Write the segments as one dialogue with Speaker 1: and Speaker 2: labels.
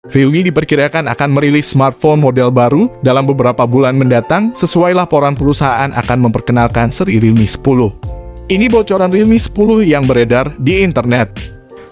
Speaker 1: Realme diperkirakan akan merilis smartphone model baru dalam beberapa bulan mendatang sesuai laporan perusahaan akan memperkenalkan seri Realme 10. Ini bocoran Realme 10 yang beredar di internet.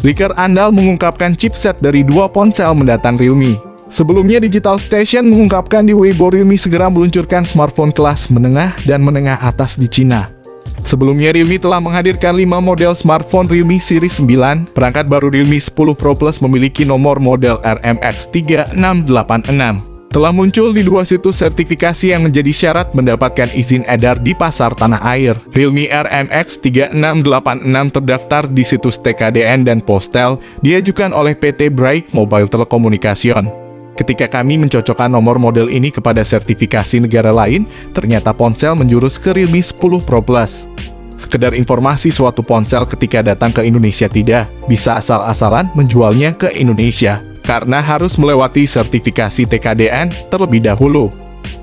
Speaker 1: Leaker andal mengungkapkan chipset dari dua ponsel mendatang Realme. Sebelumnya Digital Station mengungkapkan di Weibo Realme segera meluncurkan smartphone kelas menengah dan menengah atas di Cina. Sebelumnya Realme telah menghadirkan 5 model smartphone Realme Series 9. Perangkat baru Realme 10 Pro Plus memiliki nomor model RMX3686. Telah muncul di dua situs sertifikasi yang menjadi syarat mendapatkan izin edar di pasar tanah air. Realme RMX3686 terdaftar di situs TKDN dan Postel, diajukan oleh PT Bright Mobile Telecommunication. Ketika kami mencocokkan nomor model ini kepada sertifikasi negara lain, ternyata ponsel menjurus ke Realme 10 Pro Plus. Sekedar informasi, suatu ponsel ketika datang ke Indonesia tidak bisa asal-asalan menjualnya ke Indonesia, karena harus melewati sertifikasi TKDN terlebih dahulu.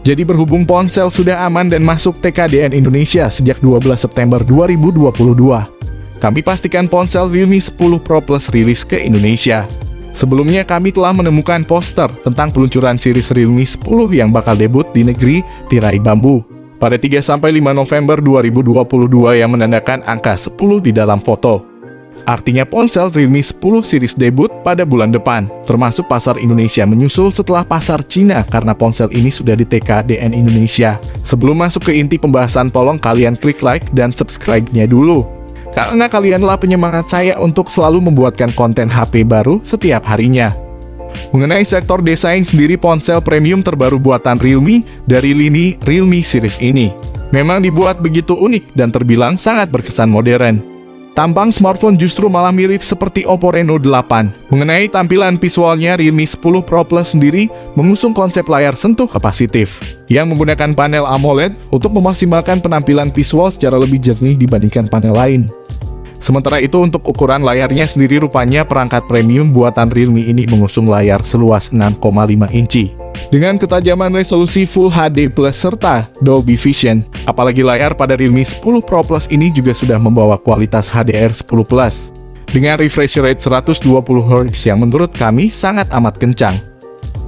Speaker 1: Jadi berhubung ponsel sudah aman dan masuk TKDN Indonesia sejak 12 September 2022, kami pastikan ponsel Realme 10 Pro Plus rilis ke Indonesia. Sebelumnya kami telah menemukan poster tentang peluncuran series Realme 10 yang bakal debut di negeri tirai bambu pada 3-5 November 2022 yang menandakan angka 10 di dalam foto. Artinya ponsel Realme 10 series debut pada bulan depan, termasuk pasar Indonesia menyusul setelah pasar Cina karena ponsel ini sudah di TKDN Indonesia. Sebelum masuk ke inti pembahasan, tolong kalian klik like dan subscribe-nya dulu. Karena kalianlah penyemangat saya untuk selalu membuatkan konten HP baru setiap harinya. Mengenai sektor desain sendiri, ponsel premium terbaru buatan Realme dari lini Realme series ini memang dibuat begitu unik dan terbilang sangat berkesan modern. Tampang smartphone justru malah mirip seperti Oppo Reno 8. Mengenai tampilan visualnya, Realme 10 Pro Plus sendiri mengusung konsep layar sentuh kapasitif yang menggunakan panel AMOLED untuk memaksimalkan penampilan visual secara lebih jernih dibandingkan panel lain. Sementara itu untuk ukuran layarnya sendiri, rupanya perangkat premium buatan Realme ini mengusung layar seluas 6,5 inci dengan ketajaman resolusi Full HD Plus serta Dolby Vision. Apalagi layar pada Realme 10 Pro Plus ini juga sudah membawa kualitas HDR10 Plus dengan refresh rate 120Hz yang menurut kami sangat amat kencang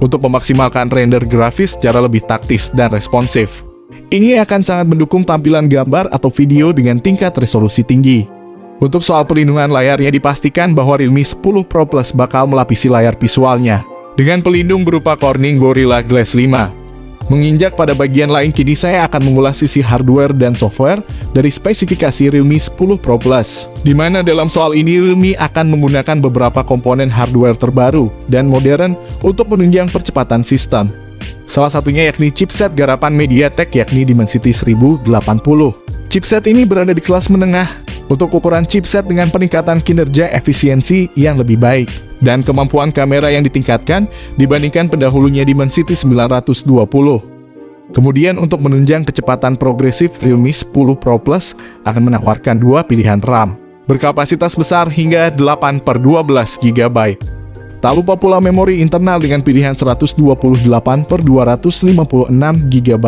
Speaker 1: untuk memaksimalkan render grafis secara lebih taktis dan responsif. Ini akan sangat mendukung tampilan gambar atau video dengan tingkat resolusi tinggi. Untuk soal perlindungan layarnya, dipastikan bahwa Realme 10 Pro Plus bakal melapisi layar visualnya dengan pelindung berupa Corning Gorilla Glass 5. Menginjak pada bagian lain, kini saya akan mengulas sisi hardware dan software dari spesifikasi Realme 10 Pro Plus, di mana dalam soal ini Realme akan menggunakan beberapa komponen hardware terbaru dan modern untuk menunjang percepatan sistem. Salah satunya yakni chipset garapan MediaTek yakni Dimensity 1080. Chipset ini berada di kelas menengah untuk ukuran chipset dengan peningkatan kinerja efisiensi yang lebih baik dan kemampuan kamera yang ditingkatkan dibandingkan pendahulunya Dimensity 920. Kemudian untuk menunjang kecepatan progresif, Realme 10 Pro Plus akan menawarkan dua pilihan RAM berkapasitas besar hingga 8/12 GB. Tak lupa pula memori internal dengan pilihan 128/256 GB.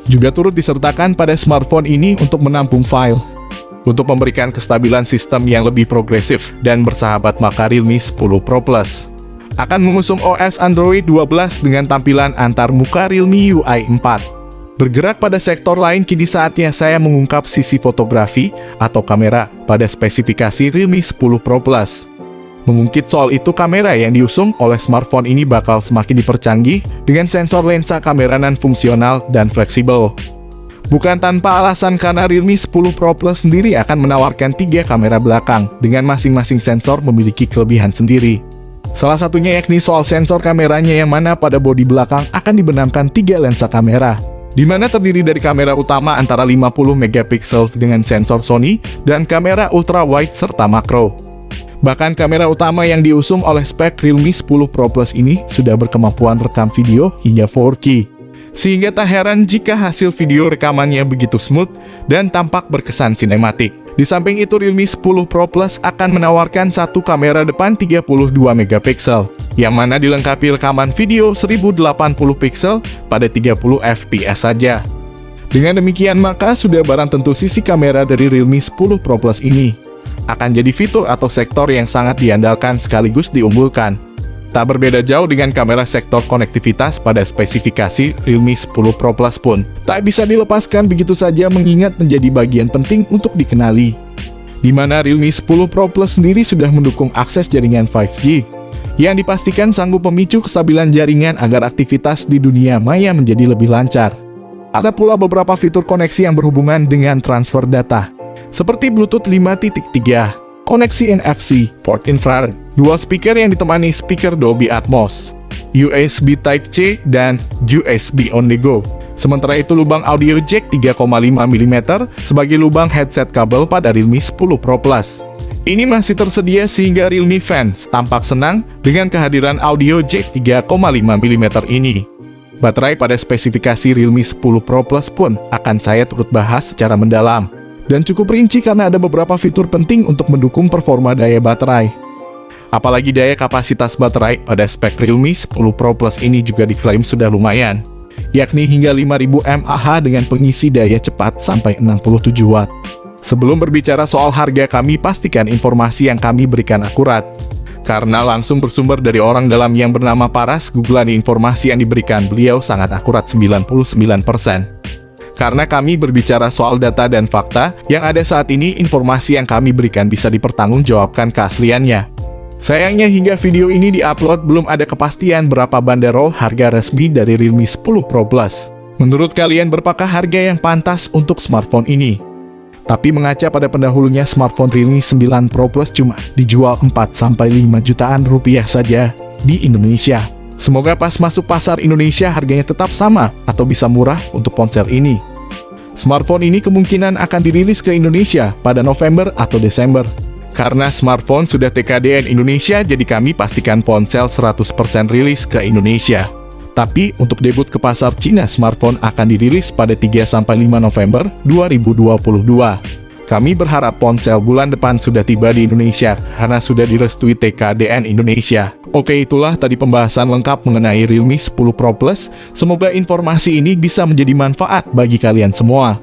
Speaker 1: Juga turut disertakan pada smartphone ini untuk menampung file. Untuk memberikan kestabilan sistem yang lebih progresif dan bersahabat, maka Realme 10 Pro Plus akan mengusung OS Android 12 dengan tampilan antarmuka Realme UI 4. Bergerak pada sektor lain, kini saatnya saya mengungkap sisi fotografi atau kamera pada spesifikasi Realme 10 Pro Plus. Mengungkit soal itu, kamera yang diusung oleh smartphone ini bakal semakin dipercanggih dengan sensor lensa kamera non-fungsional dan fleksibel. Bukan tanpa alasan, karena Realme 10 Pro Plus sendiri akan menawarkan 3 kamera belakang dengan masing-masing sensor memiliki kelebihan sendiri. Salah satunya yakni soal sensor kameranya, yang mana pada bodi belakang akan dibenamkan 3 lensa kamera, di mana terdiri dari kamera utama antara 50 megapiksel dengan sensor Sony dan kamera ultra wide serta makro. Bahkan kamera utama yang diusung oleh spek Realme 10 Pro Plus ini sudah berkemampuan rekam video hingga 4K. Sehingga tak heran jika hasil video rekamannya begitu smooth dan tampak berkesan sinematik. Di samping itu, Realme 10 Pro Plus akan menawarkan satu kamera depan 32 megapiksel, yang mana dilengkapi rekaman video 1080 piksel pada 30 fps saja. Dengan demikian, maka sudah barang tentu sisi kamera dari Realme 10 Pro Plus ini akan jadi fitur atau sektor yang sangat diandalkan sekaligus diunggulkan. Tak berbeda jauh dengan kamera sektor konektivitas pada spesifikasi Realme 10 Pro Plus pun tak bisa dilepaskan begitu saja mengingat menjadi bagian penting untuk dikenali. Di mana Realme 10 Pro Plus sendiri sudah mendukung akses jaringan 5G, yang dipastikan sanggup memicu kestabilan jaringan agar aktivitas di dunia maya menjadi lebih lancar. Ada pula beberapa fitur koneksi yang berhubungan dengan transfer data, seperti Bluetooth 5.3, koneksi NFC, port infrared, dual speaker yang ditemani speaker Dolby Atmos, USB Type-C, dan USB on the go. Sementara itu lubang audio jack 3,5 mm sebagai lubang headset kabel pada Realme 10 Pro Plus. Ini masih tersedia sehingga Realme fans tampak senang dengan kehadiran audio jack 3,5 mm ini. Baterai pada spesifikasi Realme 10 Pro Plus pun akan saya turut bahas secara mendalam dan cukup rinci karena ada beberapa fitur penting untuk mendukung performa daya baterai. Apalagi daya kapasitas baterai pada spek Realme 10 Pro Plus ini juga diklaim sudah lumayan, yakni hingga 5000 mAh dengan pengisi daya cepat sampai 67 Watt. Sebelum berbicara soal harga, kami pastikan informasi yang kami berikan akurat, karena langsung bersumber dari orang dalam yang bernama Paras. Googlean informasi yang diberikan beliau sangat akurat 99%. Karena kami berbicara soal data dan fakta yang ada saat ini, informasi yang kami berikan bisa dipertanggungjawabkan keasliannya. Sayangnya hingga video ini diupload belum ada kepastian berapa banderol harga resmi dari Realme 10 Pro Plus. Menurut kalian berapakah harga yang pantas untuk smartphone ini? Tapi mengaca pada pendahulunya, smartphone Realme 9 Pro Plus cuma dijual 4-5 jutaan rupiah saja di Indonesia. Semoga pas masuk pasar Indonesia harganya tetap sama atau bisa murah untuk ponsel ini. Smartphone ini kemungkinan akan dirilis ke Indonesia pada November atau Desember. Karena smartphone sudah TKDN Indonesia, jadi kami pastikan ponsel 100% rilis ke Indonesia. Tapi untuk debut ke pasar Cina, smartphone akan dirilis pada 3-5 November 2022. Kami berharap ponsel bulan depan sudah tiba di Indonesia karena sudah direstui TKDN Indonesia. Oke, itulah tadi pembahasan lengkap mengenai Realme 10 Pro Plus. Semoga informasi ini bisa menjadi manfaat bagi kalian semua.